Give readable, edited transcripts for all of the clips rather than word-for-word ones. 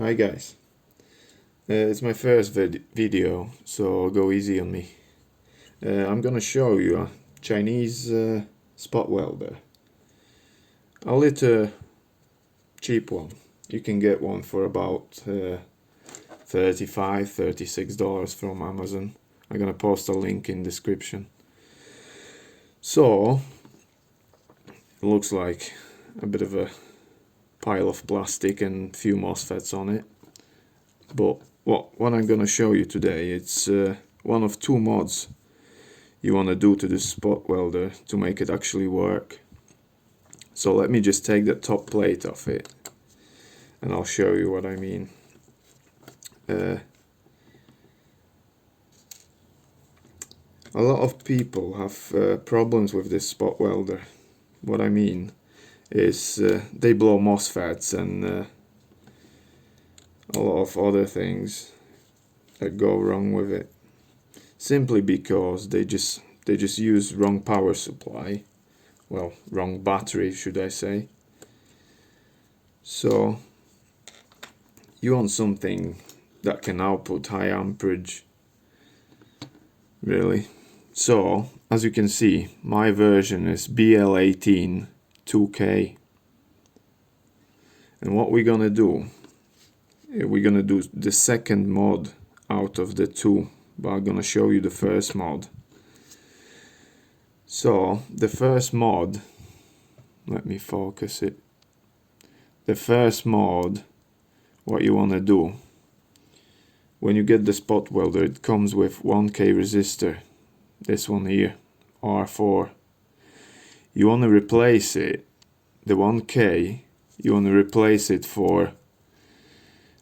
Hi guys, it's my first video, so go easy on me. I'm gonna show you a Chinese spot welder. A little cheap one. You can get one for about $35, $36 from Amazon. I'm gonna post a link in description. So, it looks like a bit of a pile of plastic and few MOSFETs on it. But what I'm gonna show you today, it's one of two mods you want to do to this spot welder to make it actually work. So let me just take the top plate off it and I'll show you what I mean. A lot of people have problems with this spot welder. What I mean is they blow MOSFETs and a lot of other things that go wrong with it, simply because they just use wrong power supply, well, wrong battery should I say. So you want something that can output high amperage, really. So as you can see, my version is BL18 2K, and what we're gonna do, we're gonna do the second mod out of the two, but I'm gonna show you the first mod. So the first mod, let me focus it. The first mod, what you want to do, when you get the spot welder, it comes with 1K resistor, this one here, R4. You want to replace it, the 1K, you want to replace it for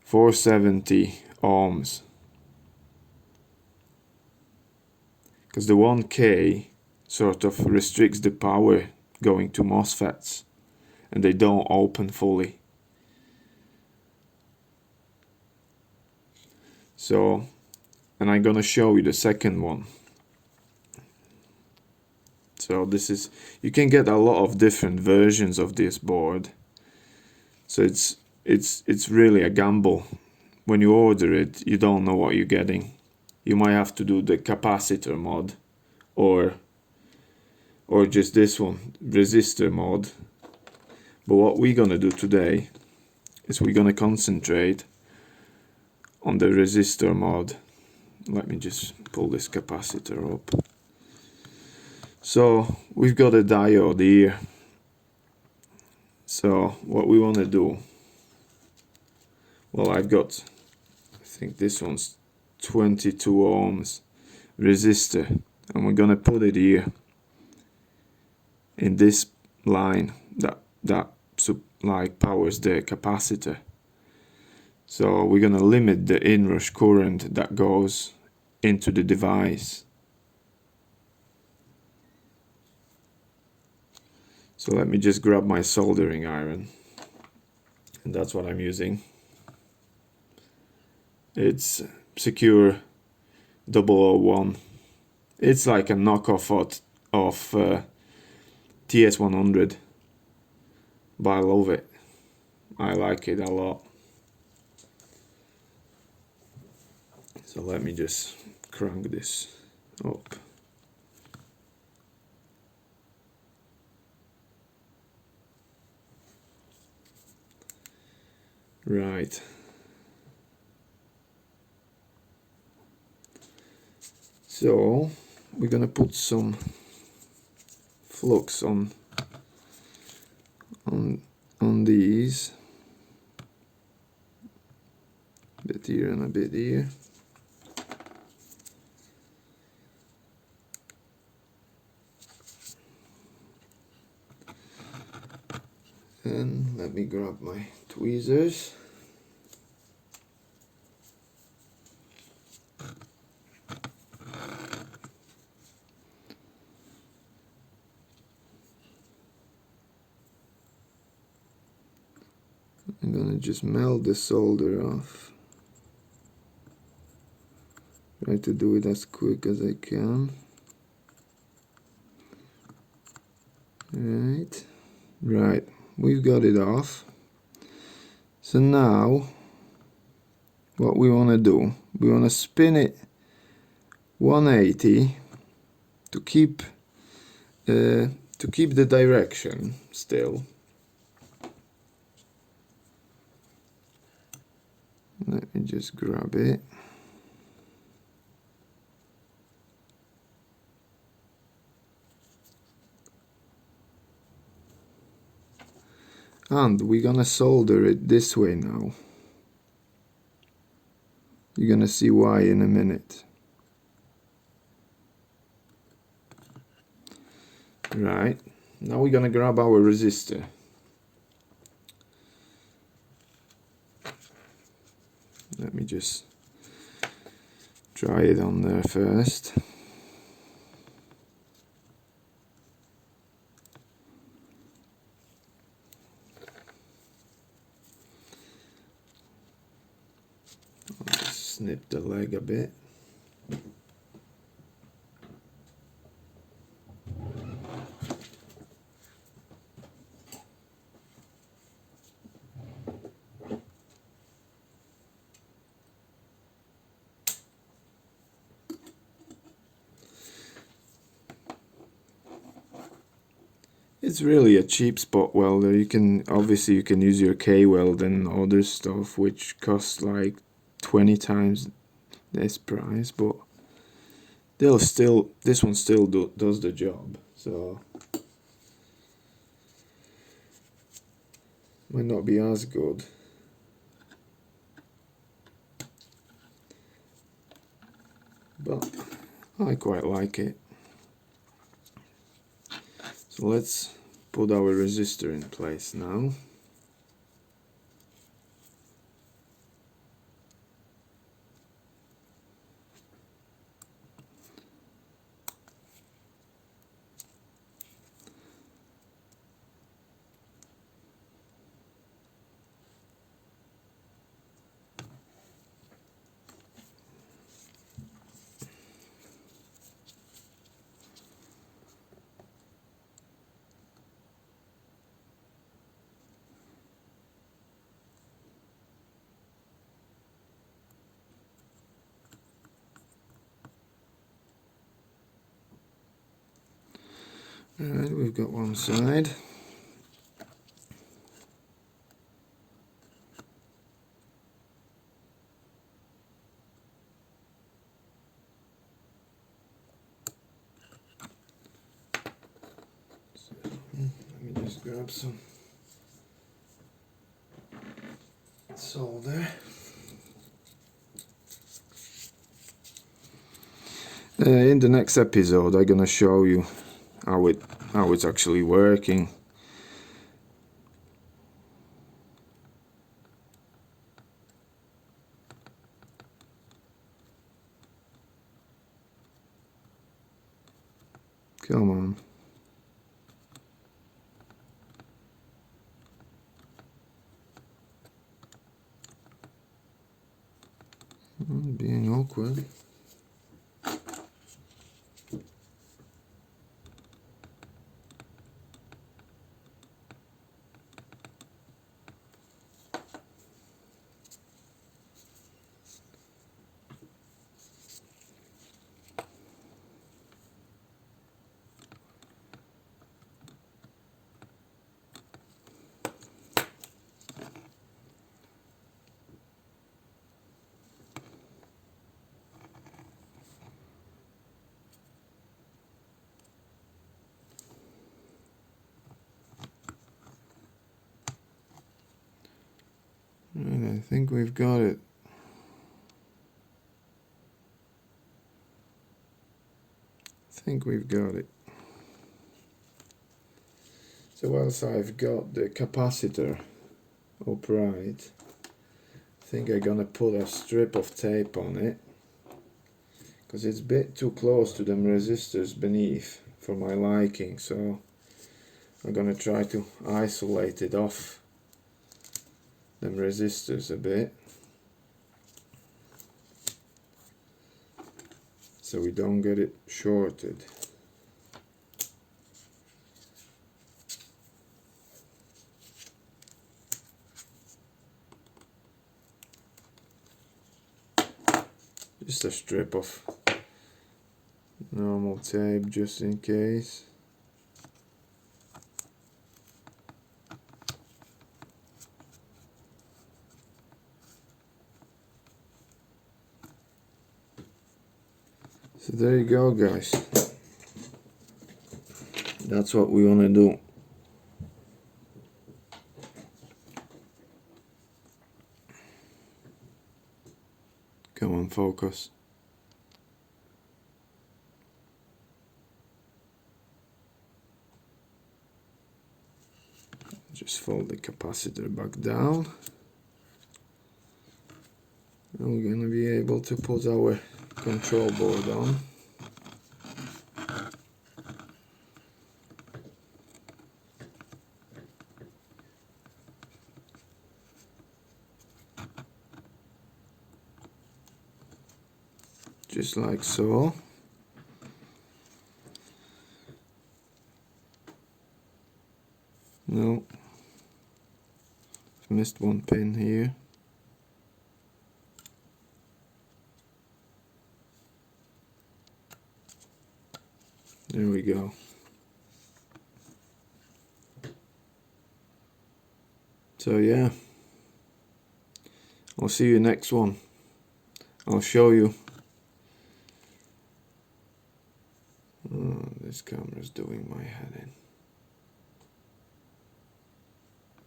470 ohms, because the 1K sort of restricts the power going to MOSFETs and they don't open fully. So, and I'm gonna show you the second one. So this is, you can get a lot of different versions of this board. So it's really a gamble. When you order it, you don't know what you're getting. You might have to do the capacitor mod or just this one, resistor mod. But what we're gonna do today is we're gonna concentrate on the resistor mod. Let me just pull this capacitor up. So we've got a diode here. So what we want to do, well, I've got, I think this one's 22 ohms resistor, and we're gonna put it here in this line that like powers the capacitor. So we're gonna limit the inrush current that goes into the device. So let me just grab my soldering iron, and that's what I'm using. It's Secure 001. It's like a knockoff of TS100, but I love it. I like it a lot. So let me just crank this up. Right. So we're gonna put some flux on these, a bit here and a bit here. And let me grab my tweezers. I'm gonna just melt the solder off. Try to do it as quick as I can. Right, we've got it off. So now what we want to do, we want to spin it 180 to keep the direction still. Let me just grab it. And we're gonna solder it this way now. You're gonna see why in a minute. Right, now we're gonna grab our resistor. Let me just try it on there first. I'll just snip the leg a bit. It's really a cheap spot welder. You can obviously use your K-weld and other stuff, which costs like 20 times this price, but this one still does the job. So might not be as good, but I quite like it. So let's put our resistor in place now. Alright, we've got one side. So, let me just grab some solder. In the next episode, I'm gonna show you how it's actually working. Come on. Being awkward. Right, I think we've got it. So whilst I've got the capacitor upright, I think I'm gonna put a strip of tape on it, because it's a bit too close to them resistors beneath for my liking, so I'm gonna try to isolate it off them resistors a bit, so we don't get it shorted. Just a strip of normal tape just in case. So there you go, guys. That's what we want to do. Come on, focus. Just fold the capacitor back down. And we're going to be able to put our control board on. Just like so. No, I've missed one pin here. There we go. So yeah, I'll see you next one. I'll show you. Oh, this camera's doing my head in.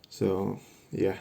So yeah.